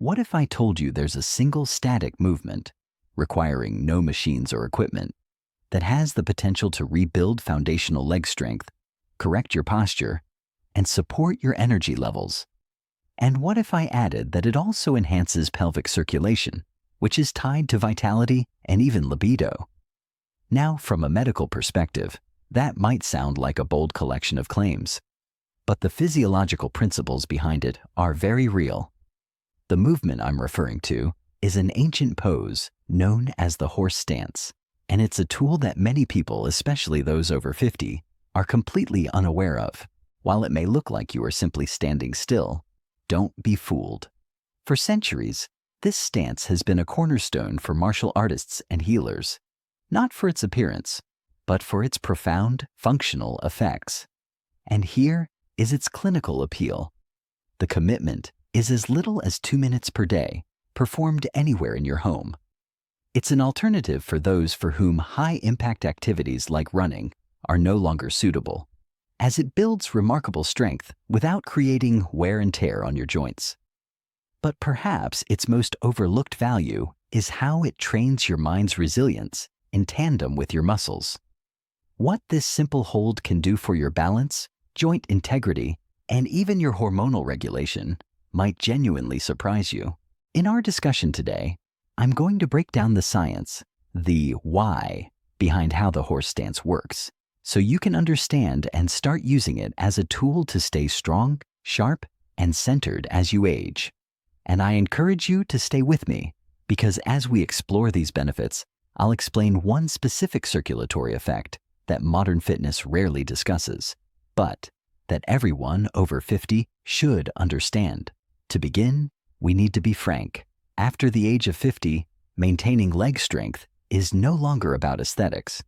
What if I told you there's a single static movement, requiring no machines or equipment, that has the potential to rebuild foundational leg strength, correct your posture, and support your energy levels? And what if I added that it also enhances pelvic circulation, which is tied to vitality and even libido? Now, from a medical perspective, that might sound like a bold collection of claims, but the physiological principles behind it are very real. The movement I'm referring to is an ancient pose known as the horse stance, and it's a tool that many people, especially those over 50, are completely unaware of. While it may look like you are simply standing still, don't be fooled. For centuries, this stance has been a cornerstone for martial artists and healers, not for its appearance, but for its profound functional effects. And here is its clinical appeal. The commitment is as little as 2 minutes per day, performed anywhere in your home. It's an alternative for those for whom high-impact activities like running are no longer suitable, as it builds remarkable strength without creating wear and tear on your joints. But perhaps its most overlooked value is how it trains your mind's resilience in tandem with your muscles. What this simple hold can do for your balance, joint integrity, and even your hormonal regulation might genuinely surprise you. In our discussion today, I'm going to break down the science, the why, behind how the horse stance works, so you can understand and start using it as a tool to stay strong, sharp, and centered as you age. And I encourage you to stay with me, because as we explore these benefits, I'll explain one specific circulatory effect that modern fitness rarely discusses, but that everyone over 50 should understand. To begin, we need to be frank. After the age of 50, maintaining leg strength is no longer about aesthetics.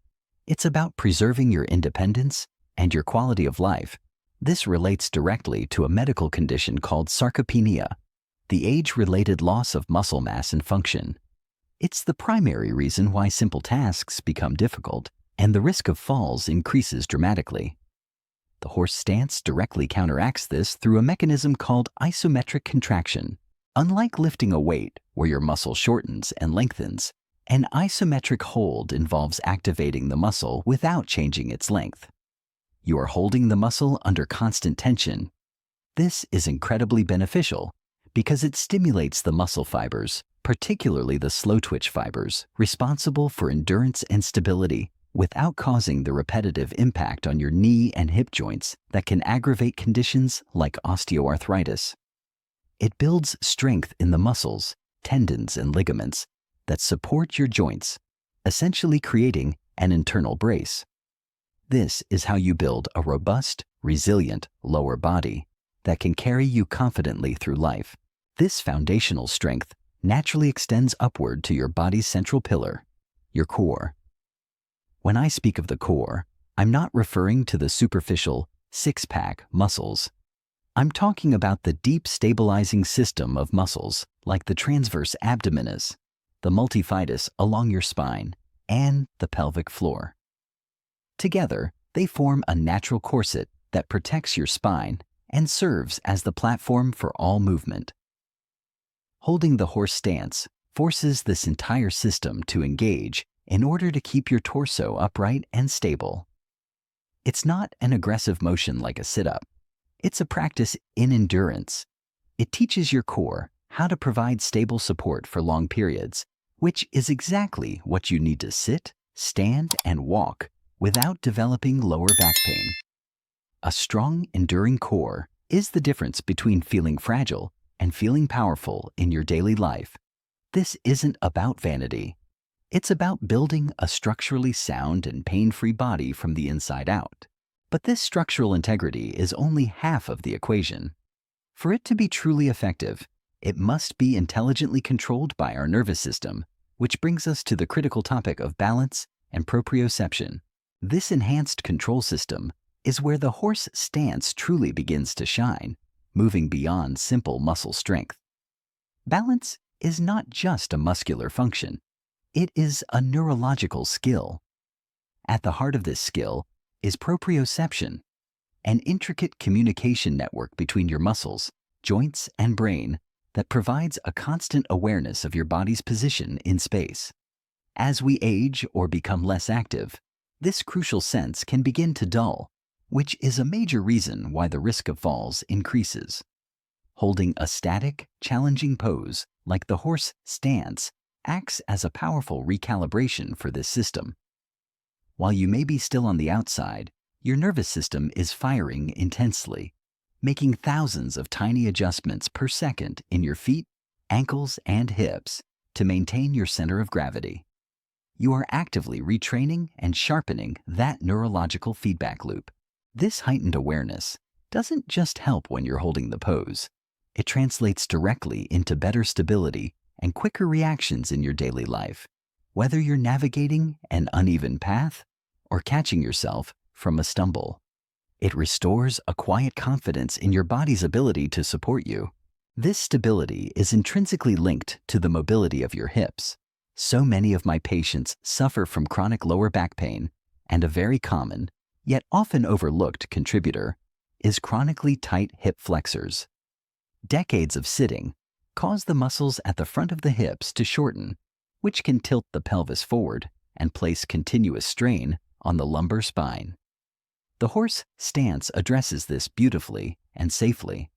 It's about preserving your independence and your quality of life. This relates directly to a medical condition called sarcopenia, the age-related loss of muscle mass and function. It's the primary reason why simple tasks become difficult and the risk of falls increases dramatically. The horse stance directly counteracts this through a mechanism called isometric contraction. Unlike lifting a weight where your muscle shortens and lengthens, an isometric hold involves activating the muscle without changing its length. You are holding the muscle under constant tension. This is incredibly beneficial because it stimulates the muscle fibers, particularly the slow-twitch fibers, responsible for endurance and stability, without causing the repetitive impact on your knee and hip joints that can aggravate conditions like osteoarthritis. It builds strength in the muscles, tendons, and ligaments that support your joints, essentially creating an internal brace. This is how you build a robust, resilient lower body that can carry you confidently through life. This foundational strength naturally extends upward to your body's central pillar, your core. When I speak of the core, I'm not referring to the superficial six-pack muscles. I'm talking about the deep stabilizing system of muscles like the transverse abdominis, the multifidus along your spine, and the pelvic floor. Together, they form a natural corset that protects your spine and serves as the platform for all movement. Holding the horse stance forces this entire system to engage in order to keep your torso upright and stable. It's not an aggressive motion like a sit-up. It's a practice in endurance. It teaches your core how to provide stable support for long periods, which is exactly what you need to sit, stand, and walk without developing lower back pain. A strong, enduring core is the difference between feeling fragile and feeling powerful in your daily life. This isn't about vanity. It's about building a structurally sound and pain-free body from the inside out. But this structural integrity is only half of the equation. For it to be truly effective, it must be intelligently controlled by our nervous system, which brings us to the critical topic of balance and proprioception. This enhanced control system is where the horse stance truly begins to shine, moving beyond simple muscle strength. Balance is not just a muscular function. It is a neurological skill. At the heart of this skill is proprioception, an intricate communication network between your muscles, joints, and brain that provides a constant awareness of your body's position in space. As we age or become less active, this crucial sense can begin to dull, which is a major reason why the risk of falls increases. Holding a static, challenging pose like the horse stance acts as a powerful recalibration for this system. While you may be still on the outside, your nervous system is firing intensely, making thousands of tiny adjustments per second in your feet, ankles, and hips to maintain your center of gravity. You are actively retraining and sharpening that neurological feedback loop. This heightened awareness doesn't just help when you're holding the pose. It translates directly into better stability and quicker reactions in your daily life, whether you're navigating an uneven path or catching yourself from a stumble. It restores a quiet confidence in your body's ability to support you. This stability is intrinsically linked to the mobility of your hips. So many of my patients suffer from chronic lower back pain, and a very common, yet often overlooked contributor is chronically tight hip flexors. Decades of sitting cause the muscles at the front of the hips to shorten, which can tilt the pelvis forward and place continuous strain on the lumbar spine. The horse stance addresses this beautifully and safely.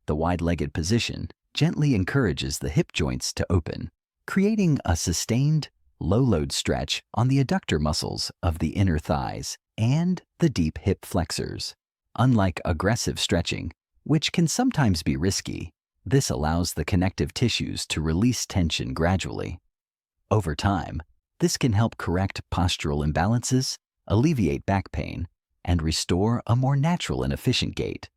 The wide-legged position gently encourages the hip joints to open, creating a sustained, low-load stretch on the adductor muscles of the inner thighs and the deep hip flexors. Unlike aggressive stretching, which can sometimes be risky, this allows the connective tissues to release tension gradually. Over time, this can help correct postural imbalances, alleviate back pain, and restore a more natural and efficient gait.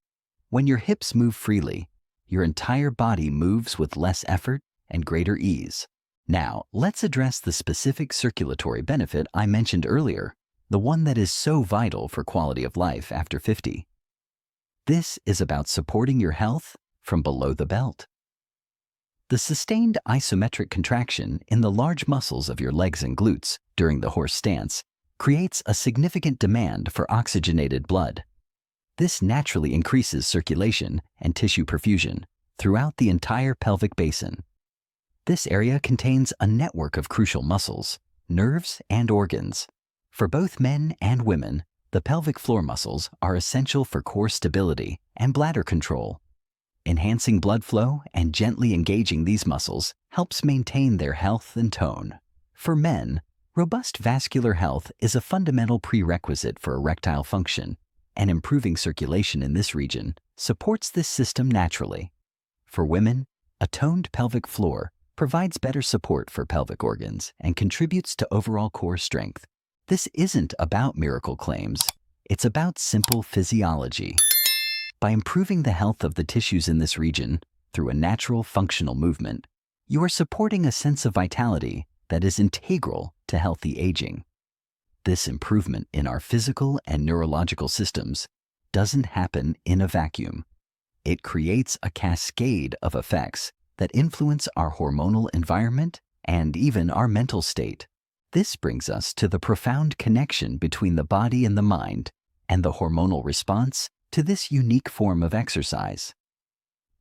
When your hips move freely, your entire body moves with less effort and greater ease. Now, let's address the specific circulatory benefit I mentioned earlier, the one that is so vital for quality of life after 50. This is about supporting your health from below the belt. The sustained isometric contraction in the large muscles of your legs and glutes during the horse stance creates a significant demand for oxygenated blood. This naturally increases circulation and tissue perfusion throughout the entire pelvic basin. This area contains a network of crucial muscles, nerves, and organs. For both men and women, the pelvic floor muscles are essential for core stability and bladder control. Enhancing blood flow and gently engaging these muscles helps maintain their health and tone. For men, robust vascular health is a fundamental prerequisite for erectile function, and improving circulation in this region supports this system naturally. For women, a toned pelvic floor provides better support for pelvic organs and contributes to overall core strength. This isn't about miracle claims, it's about simple physiology. By improving the health of the tissues in this region through a natural functional movement, you are supporting a sense of vitality that is integral to healthy aging. This improvement in our physical and neurological systems doesn't happen in a vacuum. It creates a cascade of effects that influence our hormonal environment and even our mental state. This brings us to the profound connection between the body and the mind and the hormonal response to this unique form of exercise.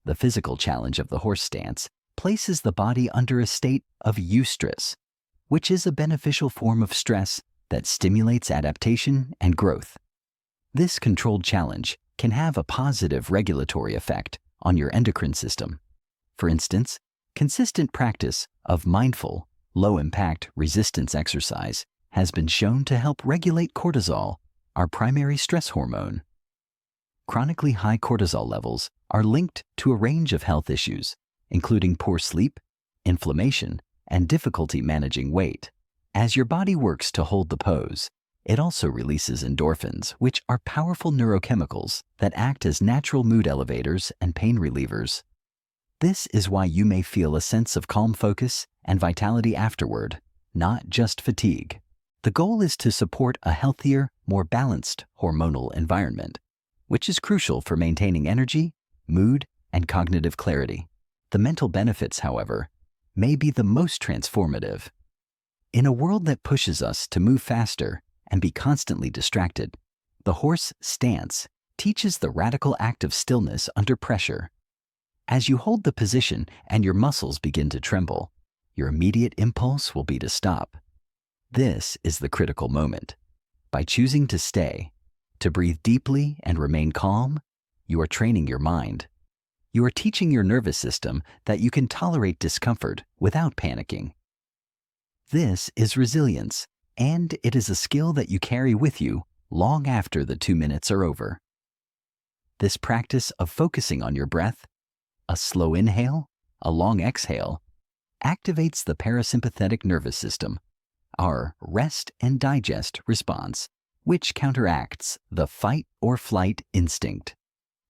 The physical challenge of the horse stance places the body under a state of eustress, which is a beneficial form of stress that stimulates adaptation and growth. This controlled challenge can have a positive regulatory effect on your endocrine system. For instance, consistent practice of mindful, low-impact resistance exercise has been shown to help regulate cortisol, our primary stress hormone. Chronically high cortisol levels are linked to a range of health issues, including poor sleep, inflammation, and difficulty managing weight. As your body works to hold the pose, it also releases endorphins, which are powerful neurochemicals that act as natural mood elevators and pain relievers. This is why you may feel a sense of calm focus and vitality afterward, not just fatigue. The goal is to support a healthier, more balanced hormonal environment, which is crucial for maintaining energy, mood, and cognitive clarity. The mental benefits, however, may be the most transformative. In a world that pushes us to move faster and be constantly distracted, the horse stance teaches the radical act of stillness under pressure. As you hold the position and your muscles begin to tremble, your immediate impulse will be to stop. This is the critical moment. By choosing to stay, to breathe deeply and remain calm, you are training your mind. You are teaching your nervous system that you can tolerate discomfort without panicking. This is resilience, and it is a skill that you carry with you long after the 2 minutes are over. This practice of focusing on your breath, a slow inhale, a long exhale, activates the parasympathetic nervous system, our rest and digest response, which counteracts the fight or flight instinct.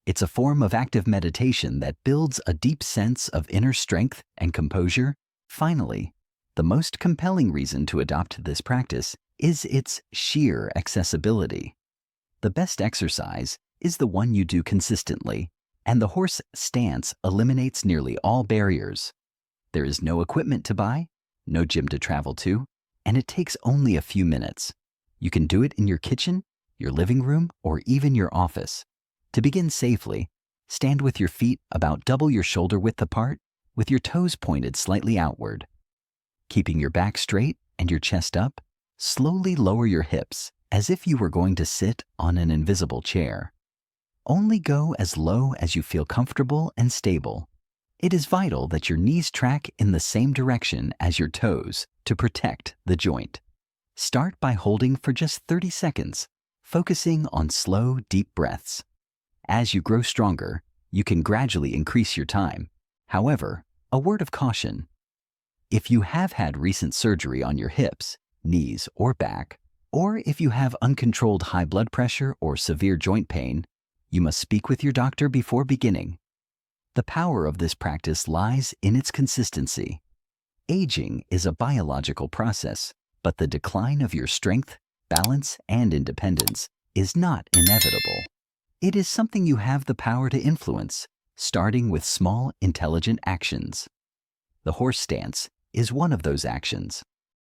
It's a form of active meditation that builds a deep sense of inner strength and composure. Finally, the most compelling reason to adopt this practice is its sheer accessibility. The best exercise is the one you do consistently, and the horse stance eliminates nearly all barriers. There is no equipment to buy, no gym to travel to, and it takes only a few minutes. You can do it in your kitchen, your living room, or even your office. To begin safely, stand with your feet about double your shoulder width apart, with your toes pointed slightly outward. Keeping your back straight and your chest up, slowly lower your hips as if you were going to sit on an invisible chair. Only go as low as you feel comfortable and stable. It is vital that your knees track in the same direction as your toes to protect the joint. Start by holding for just 30 seconds, focusing on slow, deep breaths. As you grow stronger, you can gradually increase your time. However, a word of caution. If you have had recent surgery on your hips, knees, or back, or if you have uncontrolled high blood pressure or severe joint pain, you must speak with your doctor before beginning. The power of this practice lies in its consistency. Aging is a biological process, but the decline of your strength, balance, and independence is not inevitable. It is something you have the power to influence, starting with small, intelligent actions. The horse stance is one of those actions.